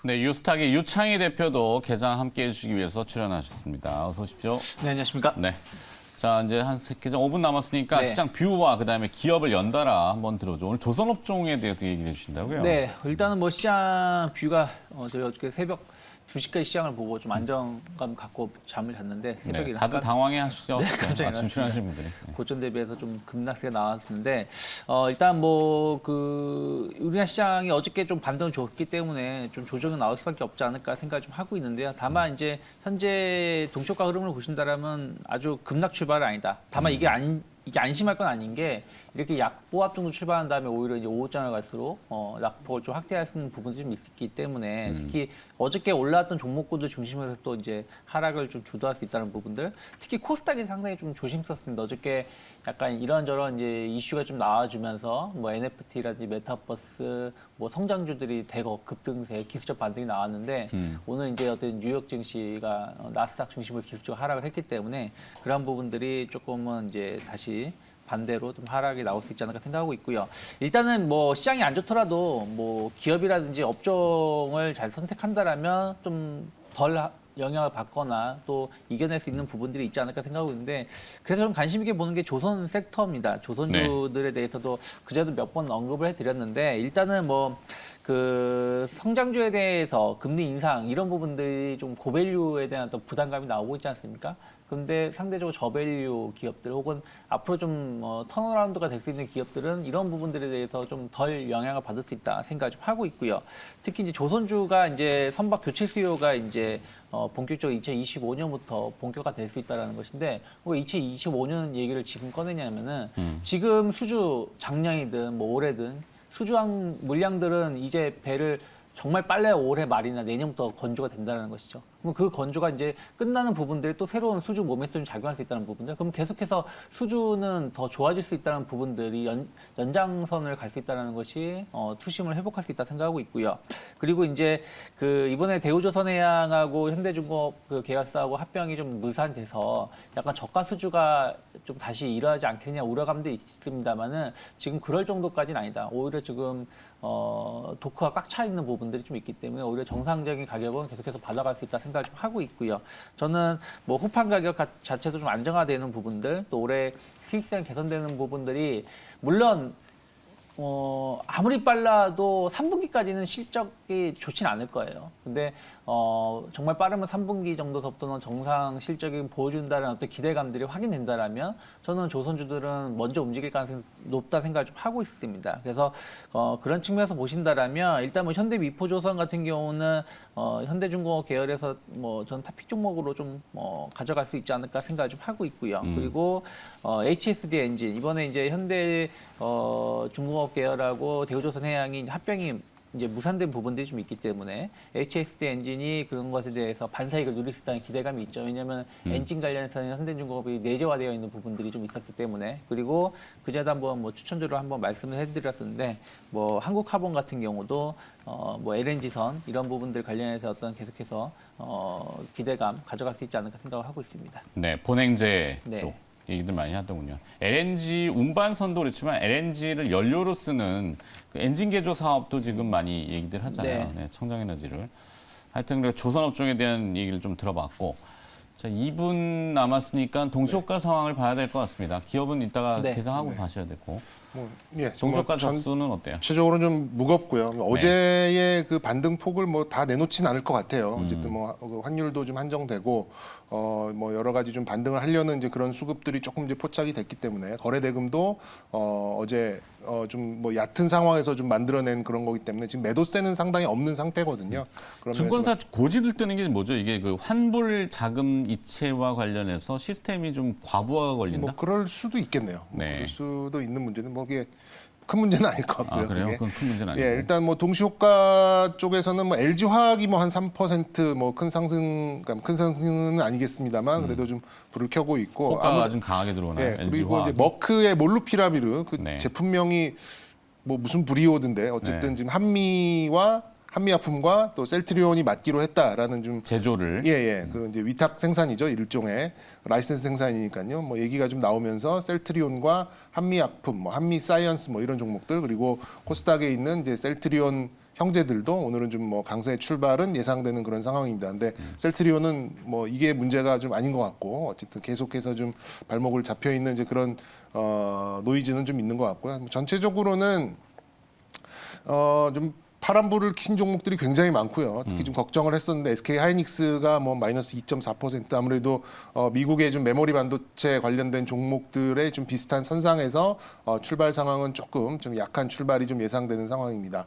네, 유스탁의 유창희 대표도 개장 함께 해주시기 위해서 출연하셨습니다. 어서 오십시오. 네, 안녕하십니까? 네. 자, 이제 한 개장 5분 남았으니까 네. 시장 뷰와 그다음에 기업을 연달아 한번 들어줘. 오늘 조선업종에 대해서 얘기를 해주신다고요? 네, 일단은 뭐 시장 뷰가 저희 어저께 새벽 2시까지 시장을 보고 좀 안정감 갖고 잠을 잤는데 새벽에 네, 다들 당황해 하시죠? 깜짝 아침 출연하신 분들이. 네. 고점 대비해서 좀 급락세가 나왔는데 일단 뭐 우리나라 시장이 어저께 좀 반등을 줬기 때문에 좀 조정이 나올 수밖에 없지 않을까 생각을 좀 하고 있는데요. 다만 이제 현재 동시효과 흐름을 보신다라면 아주 급락 출발은 아니다. 다만 이게 안심할 건 아닌 게 이렇게 약보합 정도 출발한 다음에 오히려 이제 오후장을 갈수록 낙폭을 좀 확대할 수 있는 부분이 좀 있기 때문에 특히 어저께 올라왔던 종목군들 중심으로 또 이제 하락을 좀 주도할 수 있다는 부분들, 특히 코스닥이 상당히 좀 조심스럽습니다. 어저께 약간 이런저런 이제 이슈가 좀 나와주면서 뭐 NFT라든지 메타버스, 뭐 성장주들이 대거 급등세, 기술적 반등이 나왔는데 오늘 이제 어떤 뉴욕 증시가 나스닥 중심으로 기술적 하락을 했기 때문에 그런 부분들이 조금은 이제 다시 반대로 좀 하락이 나올 수 있지 않을까 생각하고 있고요. 일단은 뭐 시장이 안 좋더라도 뭐 기업이라든지 업종을 잘 선택한다라면 좀 덜 영향을 받거나 또 이겨낼 수 있는 부분들이 있지 않을까 생각하고 있는데, 그래서 좀 관심 있게 보는 게 조선 섹터입니다. 조선주들에 대해서도 그전에도 몇 번 언급을 해드렸는데, 일단은 뭐 그 성장주에 대해서 금리 인상 이런 부분들이 좀 고밸류에 대한 어떤 부담감이 나오고 있지 않습니까? 근데 상대적으로 저밸류 기업들 혹은 앞으로 좀 턴어라운드가 될 수 있는 기업들은 이런 부분들에 대해서 좀 덜 영향을 받을 수 있다 생각을 좀 하고 있고요. 특히 이제 조선주가 이제 선박 교체 수요가 이제 본격적으로 2025년부터 본격화될 수 있다는 것인데, 왜 2025년 얘기를 지금 꺼내냐면은 지금 수주 작년이든 뭐 올해든 수주항 물량들은 이제 배를 정말 빨래 올해 말이나 내년부터 건조가 된다는 것이죠. 그럼 그 건조가 이제 끝나는 부분들이 또 새로운 수주 모멘텀이 작용할 수 있다는 부분들. 그럼 계속해서 수주는 더 좋아질 수 있다는 부분들이 연장선을 갈 수 있다는 것이 투심을 회복할 수 있다 생각하고 있고요. 그리고 이제 그 이번에 대우조선해양하고 현대중공업 그 계약사하고 합병이 좀 무산돼서 약간 저가 수주가 좀 다시 일어나지 않겠냐 우려감도 있습니다만은 지금 그럴 정도까지는 아니다. 오히려 지금 도크가 꽉 차 있는 부분들이 좀 있기 때문에 오히려 정상적인 가격은 계속해서 받아갈 수 있다 생각을 좀 하고 있고요. 저는 뭐 후판 가격 자체도 좀 안정화되는 부분들, 또 올해 수익성 개선되는 부분들이 물론 아무리 빨라도 3분기까지는 실적이 좋진 않을 거예요. 근데 정말 빠르면 3분기 정도서부터는 정상 실적이 보여준다는 어떤 기대감들이 확인된다라면 저는 조선주들은 먼저 움직일 가능성이 높다 생각을 좀 하고 있습니다. 그래서 그런 측면에서 보신다라면 일단 뭐 현대미포조선 같은 경우는 현대중공업 계열에서 뭐 전 탑픽 종목으로 좀 가져갈 수 있지 않을까 생각을 좀 하고 있고요. 그리고 HSD 엔진 이번에 이제 현대 중공업 계열하고 대우조선해양이 합병이 이제 무산된 부분들이 좀 있기 때문에 HSD 엔진이 그런 것에 대해서 반사이익을 누릴 수 있다는 기대감이 있죠. 왜냐하면 엔진 관련해서는 현대중공업이 내재화되어 있는 부분들이 좀 있었기 때문에. 그리고 그제도 한번 뭐 추천주로 한번 말씀을 해드렸었는데, 뭐 한국카본 같은 경우도 뭐 LNG선 이런 부분들 관련해서 어떤 계속해서 기대감 가져갈 수 있지 않을까 생각을 하고 있습니다. 네, 본행제 네. 쪽 얘기들 많이 하더군요. LNG 운반선도 그렇지만 LNG를 연료로 쓰는 그 엔진 개조 사업도 지금 많이 얘기들 하잖아요. 네. 네, 청정에너지를. 하여튼 그 조선업종에 대한 얘기를 좀 들어봤고, 자, 2분 남았으니까 동시효과 상황을 봐야 될 것 같습니다. 기업은 이따가 네. 계산하고 봐셔야 되고. 동시효과 접수는 어때요? 전체적으로는 좀 무겁고요. 어제의 그 반등 폭을 뭐 다 내놓지는 않을 것 같아요. 어쨌든 뭐 환율도 좀 한정되고 뭐 여러 가지 좀 반등을 하려는 이제 그런 수급들이 조금 이제 포착이 됐기 때문에 거래 대금도 어제 좀 뭐 얕은 상황에서 좀 만들어낸 그런 거기 때문에 지금 매도세는 상당히 없는 상태거든요. 그런 증권사 고지들 뜨는 게 뭐죠? 이게 그 환불 자금 이체와 관련해서 시스템이 좀 과부하가 걸린다? 뭐 그럴 수도 있겠네요. 뭐 네. 그럴 수도 있는 문제는 뭐 이게 큰 문제는 아닐 것 같고요. 아, 그래요? 그게. 그건 큰 문제는 아니고. 예, 일단 뭐 동시효과 쪽에서는 뭐 LG 화학이 뭐 한 3% 큰 상승, 그러니까 큰 상승은 아니겠습니다만 그래도 좀 불을 켜고 있고. 호가가 좀 강하게 들어오나요? 예, LG 그리고 화학이? 이제 머크의 몰루피라비르 그 네. 제품명이 뭐 무슨 브리오드인데 어쨌든 네. 지금 한미약품과 또 셀트리온이 맞기로 했다라는 좀 제조를. 예. 그 이제 위탁 생산이죠. 일종의 라이센스 생산이니까요. 뭐 얘기가 좀 나오면서 셀트리온과 한미약품, 뭐 한미사이언스 뭐 이런 종목들, 그리고 코스닥에 있는 이제 셀트리온 형제들도 오늘은 좀 뭐 강세 출발은 예상되는 그런 상황입니다. 근데 셀트리온은 뭐 이게 문제가 좀 아닌 것 같고 어쨌든 계속해서 좀 발목을 잡혀 있는 이제 그런 노이즈는 좀 있는 것 같고요. 전체적으로는 좀 파란불을 킨 종목들이 굉장히 많고요. 특히 좀 걱정을 했었는데 SK 하이닉스가 뭐 마이너스 2.4% 아무래도 미국의 좀 메모리 반도체 관련된 종목들의 좀 비슷한 선상에서 출발 상황은 조금 좀 약한 출발이 좀 예상되는 상황입니다.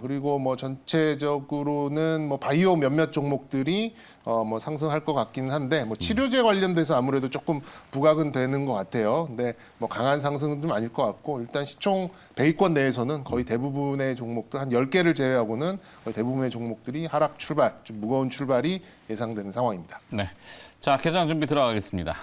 그리고 뭐 전체적으로는 뭐 바이오 몇몇 종목들이 뭐 상승할 것 같기는 한데 뭐 치료제 관련돼서 아무래도 조금 부각은 되는 것 같아요. 근데 뭐 강한 상승은 좀 아닐 것 같고 일단 시총 100위권 내에서는 거의 대부분의 종목들 한 10개를 제외하고는 거의 대부분의 종목들이 하락 출발, 좀 무거운 출발이 예상되는 상황입니다. 네. 자, 개장 준비 들어가겠습니다.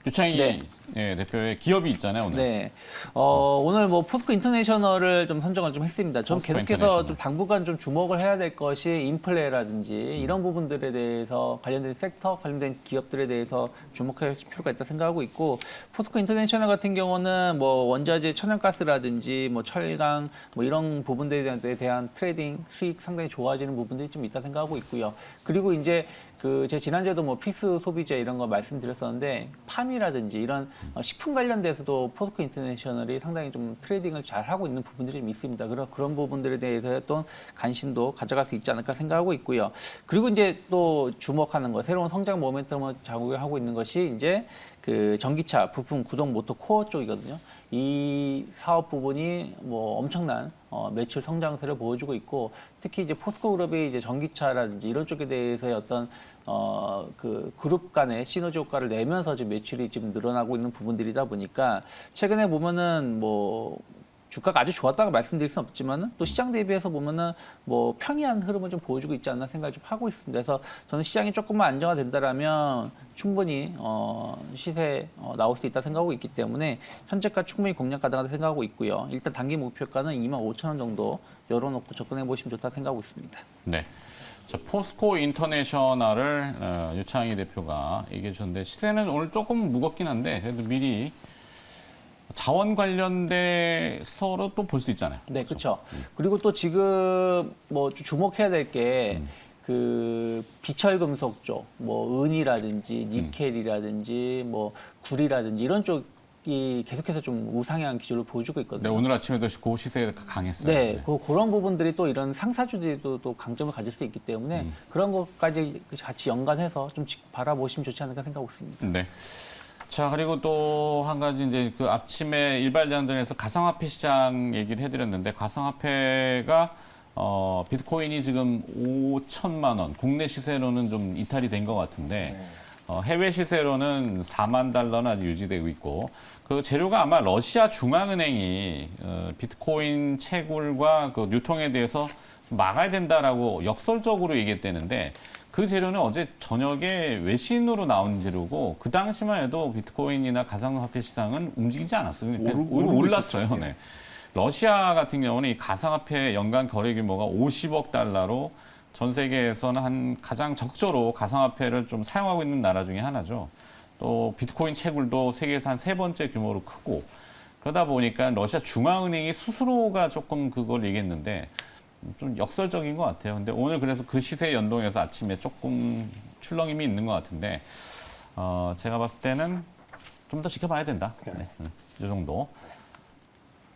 유창희 네. 예, 대표의 기업이 있잖아요, 오늘. 네. 오늘 뭐 포스코 인터내셔널을 좀 선정을 좀 했습니다. 전 포스코 계속해서 인터내셔널. 좀 당분간 좀 주목을 해야 될 것이 인플레라든지 이런 부분들에 대해서 관련된 섹터, 관련된 기업들에 대해서 주목할 필요가 있다 생각하고 있고 포스코 인터내셔널 같은 경우는 뭐 원자재 천연가스라든지 뭐 철강 뭐 이런 부분들에 대한 트레이딩 수익 상당히 좋아지는 부분들이 좀 있다 생각하고 있고요. 그리고 이제 제가 지난주에도 뭐 필수 소비재 이런 거 말씀드렸었는데 팜이라든지 이런 식품 관련돼서도 포스코 인터내셔널이 상당히 좀 트레이딩을 잘 하고 있는 부분들이 좀 있습니다. 그런 부분들에 대해서 또 관심도 가져갈 수 있지 않을까 생각하고 있고요. 그리고 이제 또 주목하는 거, 새로운 성장 모멘텀을 자극하고 있는 것이 이제 그 전기차 부품 구동 모터 코어 쪽이거든요. 이 사업 부분이 뭐 엄청난 매출 성장세를 보여주고 있고 특히 이제 포스코 그룹이 이제 전기차라든지 이런 쪽에 대해서의 어떤 그 그룹 간의 시너지 효과를 내면서 지금 매출이 지금 늘어나고 있는 부분들이다 보니까 최근에 보면은 뭐 주가가 아주 좋았다고 말씀드릴 수는 없지만은 또 시장 대비해서 보면은 뭐 평이한 흐름을 좀 보여주고 있지 않나 생각을 좀 하고 있습니다. 그래서 저는 시장이 조금만 안정화된다라면 충분히 시세 나올 수 있다 생각하고 있기 때문에 현재가 충분히 공략 가능하다 생각하고 있고요. 일단 단기 목표가는 25,000원 정도 열어놓고 접근해 보시면 좋다 생각하고 있습니다. 네. 자, 포스코 인터내셔널을 유창희 대표가 얘기해 주셨는데 시세는 오늘 조금 무겁긴 한데 그래도 미리 자원 관련돼서로 또 볼 수 있잖아요. 네, 그렇죠. 그리고 또 지금 뭐 주목해야 될 게 그 비철 금속 쪽, 뭐 은이라든지 니켈이라든지 뭐 구리라든지 이런 쪽이 계속해서 좀 우상향 기조를 보여주고 있거든요. 네, 오늘 아침에도 그 시세가 강했어요. 네, 그런 부분들이 또 이런 상사주들도 또 강점을 가질 수 있기 때문에 그런 것까지 같이 연관해서 좀 바라보시면 좋지 않을까 생각하고 있습니다. 네. 자, 그리고 또 한 가지 이제 그 아침에 일발단전에서 가상화폐 시장 얘기를 해드렸는데 가상화폐가 비트코인이 지금 5천만 원, 국내 시세로는 좀 이탈이 된 것 같은데 해외 시세로는 4만 달러는 아직 유지되고 있고 그 재료가 아마 러시아 중앙은행이 비트코인 채굴과 그 유통에 대해서 막아야 된다라고 역설적으로 얘기했다는데 그 재료는 어제 저녁에 외신으로 나온 재료고 그 당시만 해도 비트코인이나 가상화폐 시장은 움직이지 않았어요. 오히려 올랐어요. 있었죠. 네. 러시아 같은 경우는 이 가상화폐 연간 거래 규모가 50억 달러로 전 세계에서는 한 가장 적절로 가상화폐를 좀 사용하고 있는 나라 중에 하나죠. 또 비트코인 채굴도 세계에서 한 세 번째 규모로 크고 그러다 보니까 러시아 중앙은행이 스스로가 조금 그걸 얘기했는데 좀 역설적인 것 같아요. 근데 오늘 그래서 그 시세 연동해서 아침에 조금 출렁임이 있는 것 같은데 제가 봤을 때는 좀 더 지켜봐야 된다. 네. 이 정도.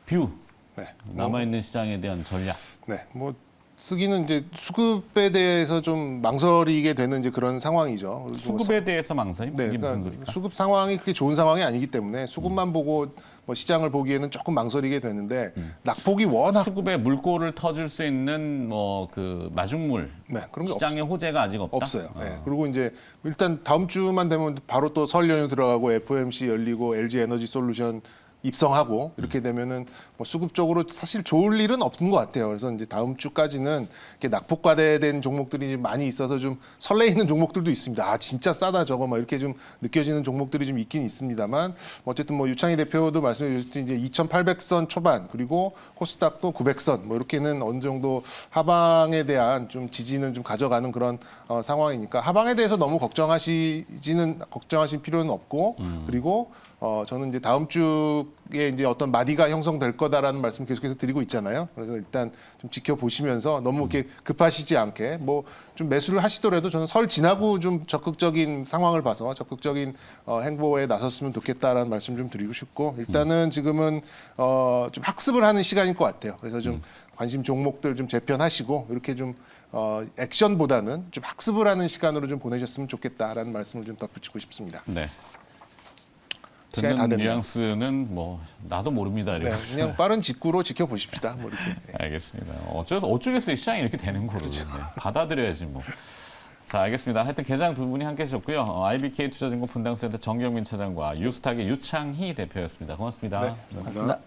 뷰. 네. 남아있는 시장에 대한 전략. 네, 뭐 쓰기는 이제 수급에 대해서 좀 망설이게 되는 이제 그런 상황이죠. 그리고 수급에 대해서 망설임? 네, 이게 무슨 그러니까 소리일까? 수급 상황이 그렇게 좋은 상황이 아니기 때문에 수급만 보고 뭐 시장을 보기에는 조금 망설이게 되는데 낙폭이 워낙 수급에 물꼬를 터질 수 있는 뭐 그 마중물 네, 그런 게 시장의 호재가 아직 없다. 없어요. 네. 그리고 이제 일단 다음 주만 되면 바로 또 설 연휴 들어가고 FOMC 열리고 LG 에너지 솔루션 입성하고 이렇게 되면은 뭐 수급적으로 사실 좋을 일은 없는 것 같아요. 그래서 이제 다음 주까지는 이렇게 낙폭과대된 종목들이 많이 있어서 좀 설레이는 종목들도 있습니다. 아 진짜 싸다 저거 막 이렇게 좀 느껴지는 종목들이 좀 있긴 있습니다만 어쨌든 뭐 유창희 대표도 말씀해 주셨듯이 이제 2,800선 초반 그리고 코스닥도 900선 뭐 이렇게는 어느 정도 하방에 대한 좀 지지는 좀 가져가는 그런 상황이니까 하방에 대해서 너무 걱정하실 필요는 없고 그리고 저는 이제 다음 주 쪽에 이제 어떤 마디가 형성될 거다라는 말씀 계속해서 드리고 있잖아요. 그래서 일단 좀 지켜보시면서 너무 이렇게 급하시지 않게 뭐 좀 매수를 하시더라도 저는 설 지나고 좀 적극적인 상황을 봐서 적극적인 행보에 나섰으면 좋겠다라는 말씀 좀 드리고 싶고 일단은 지금은 좀 학습을 하는 시간일 것 같아요. 그래서 좀 관심 종목들 좀 재편하시고 이렇게 좀 액션보다는 좀 학습을 하는 시간으로 좀 보내셨으면 좋겠다라는 말씀을 좀 덧붙이고 싶습니다. 네. 시간이 다 듣는 됐네요. 니ュ앙스는 뭐 나도 모릅니다. 네, 이러고. 그냥 빠른 직구로 지켜보십시다. 뭐 이렇게. 네. 알겠습니다. 어쩌겠어요. 시장이 이렇게 되는 거로. 네. 받아들여야지 뭐. 자, 알겠습니다. 하여튼 계장 두 분이 함께 해주셨고요. IBK 투자증권 분당센터 정경민 차장과 유스탁의 유창희 대표였습니다. 고맙습니다. 네, 감사합니다. 맞습니다.